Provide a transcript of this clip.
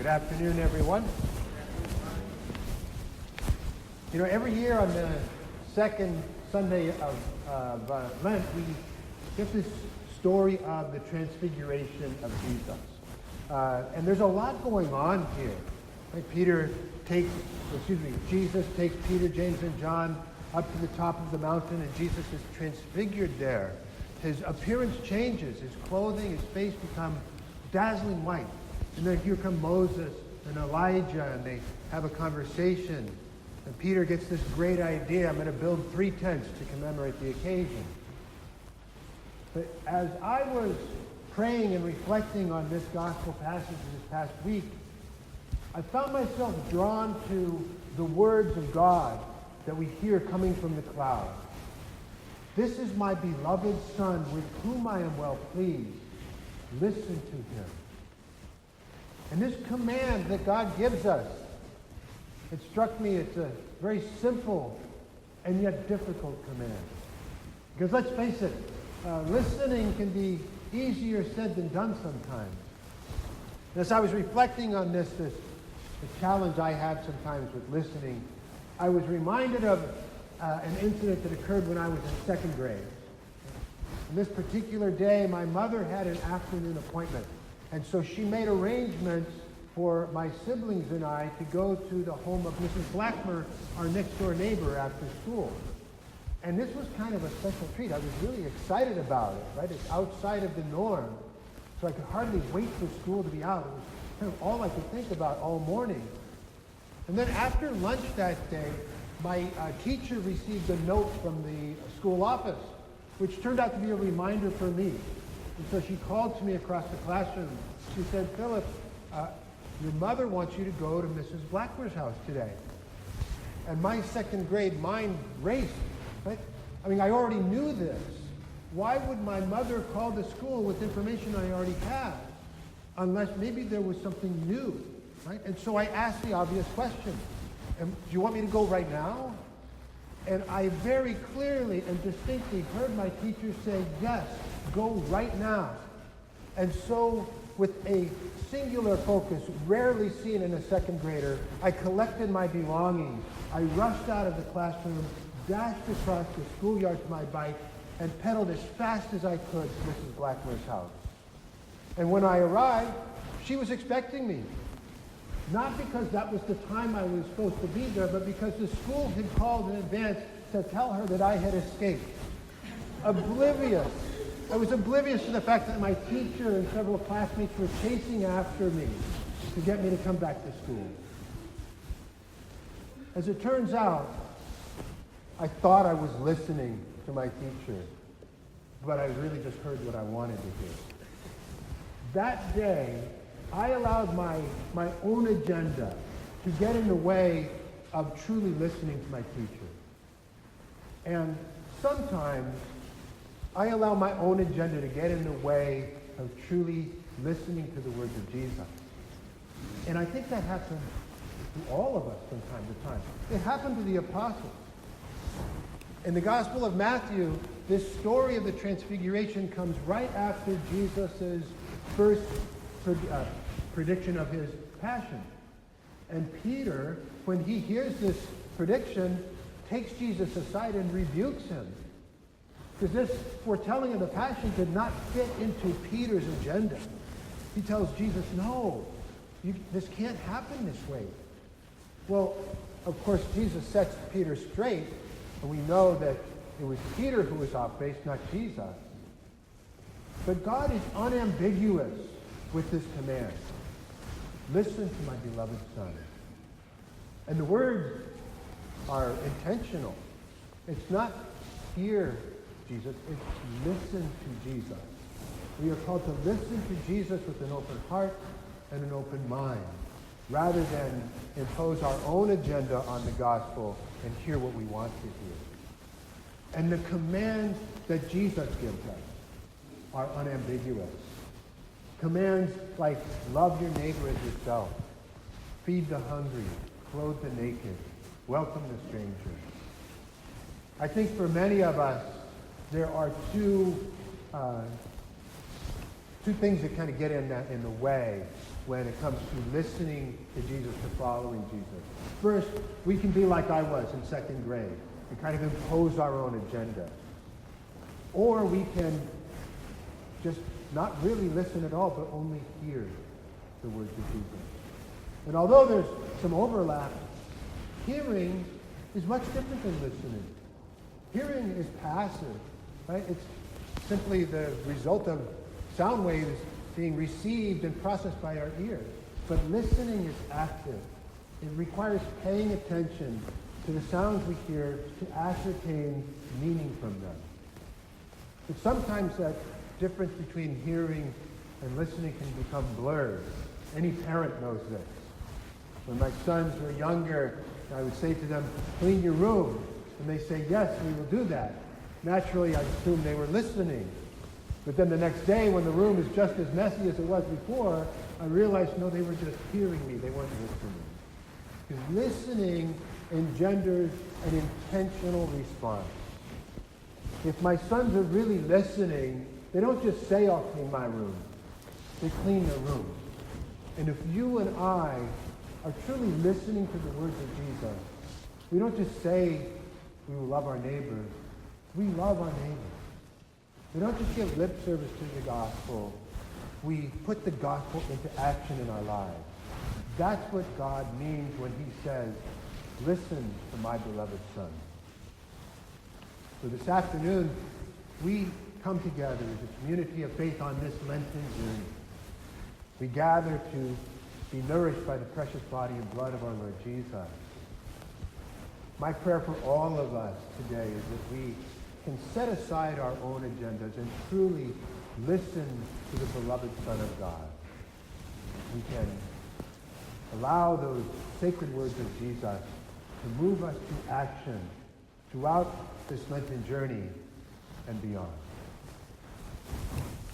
Good afternoon, everyone. You know, every year on the second Sunday of Lent, we get this story of the transfiguration of Jesus. And there's a lot going on here. Right? Jesus takes Peter, James, and John up to the top of the mountain, and Jesus is transfigured there. His appearance changes. His clothing, his face become dazzling white. And then here come Moses and Elijah, and they have a conversation. And Peter gets this great idea: I'm going to build 3 tents to commemorate the occasion. But as I was praying and reflecting on this gospel passage this past week, I found myself drawn to the words of God that we hear coming from the cloud. This is my beloved Son, with whom I am well pleased. Listen to him. And this command that God gives us, it struck me, it's a very simple and yet difficult command. Because let's face it, listening can be easier said than done sometimes. And as I was reflecting on the challenge I have sometimes with listening, I was reminded of an incident that occurred when I was in second grade. On this particular day, my mother had an afternoon appointment. And so she made arrangements for my siblings and I to go to the home of Mrs. Blackmer, our next-door neighbor, after school. And this was kind of a special treat. I was really excited about it, right? It's outside of the norm, so I could hardly wait for school to be out. It was kind of all I could think about all morning. And then after lunch that day, my teacher received a note from the school office, which turned out to be a reminder for me. And so she called to me across the classroom. She said, "Philip, your mother wants you to go to Mrs. Blackmer's house today." And my second grade mind raced. Right? I mean, I already knew this. Why would my mother call the school with information I already had? Unless maybe there was something new. Right? And so I asked the obvious question. Do you want me to go right now? And I very clearly and distinctly heard my teacher say, "Yes, go right now." And so, with a singular focus rarely seen in a second grader, I collected my belongings. I rushed out of the classroom, dashed across the schoolyard to my bike, and pedaled as fast as I could to Mrs. Blackmer's house. And when I arrived, she was expecting me. Not because that was the time I was supposed to be there, but because the school had called in advance to tell her that I had escaped. Oblivious. I was oblivious to the fact that my teacher and several classmates were chasing after me to get me to come back to school. As it turns out, I thought I was listening to my teacher, but I really just heard what I wanted to hear. That day, I allowed my own agenda to get in the way of truly listening to my teacher. And sometimes I allow my own agenda to get in the way of truly listening to the words of Jesus. And I think that happens to all of us from time to time. It happened to the apostles. In the Gospel of Matthew, this story of the Transfiguration comes right after Jesus' first prediction of his passion. And Peter, when he hears this prediction, takes Jesus aside and rebukes him. Because this foretelling of the passion did not fit into Peter's agenda. He tells Jesus, "No, this can't happen this way." Well, of course, Jesus sets Peter straight, and we know that it was Peter who was off base, not Jesus. But God is unambiguous with this command. Listen to my beloved Son. And the words are intentional. It's not hear Jesus, it's listen to Jesus. We are called to listen to Jesus with an open heart and an open mind, rather than impose our own agenda on the gospel and hear what we want to hear. And the commands that Jesus gives us are unambiguous. Commands like love your neighbor as yourself, feed the hungry, clothe the naked, welcome the stranger. I think for many of us, there are two two things that kind of get in the way when it comes to listening to Jesus, to following Jesus. First, we can be like I was in second grade and kind of impose our own agenda. Or we can just not really listen at all, but only hear the words of Jesus. And although there's some overlap, hearing is much different than listening. Hearing is passive, right? It's simply the result of sound waves being received and processed by our ears. But listening is active. It requires paying attention to the sounds we hear to ascertain meaning from them. But sometimes that difference between hearing and listening can become blurred. Any parent knows this. When my sons were younger, I would say to them, clean your room. And they say, yes, we will do that. Naturally, I assumed they were listening. But then the next day, when the room is just as messy as it was before, I realized, no, they were just hearing me. They weren't listening. Because listening engenders an intentional response. If my sons are really listening, they don't just say, I'll clean my room. They clean their room. And if you and I are truly listening to the words of Jesus, we don't just say we will love our neighbors. We love our neighbors. We don't just give lip service to the gospel. We put the gospel into action in our lives. That's what God means when he says, listen to my beloved son. So this afternoon, we come together as a community of faith on this Lenten journey. We gather to be nourished by the precious body and blood of our Lord Jesus. My prayer for all of us today is that we can set aside our own agendas and truly listen to the beloved Son of God. We can allow those sacred words of Jesus to move us to action throughout this Lenten journey and beyond.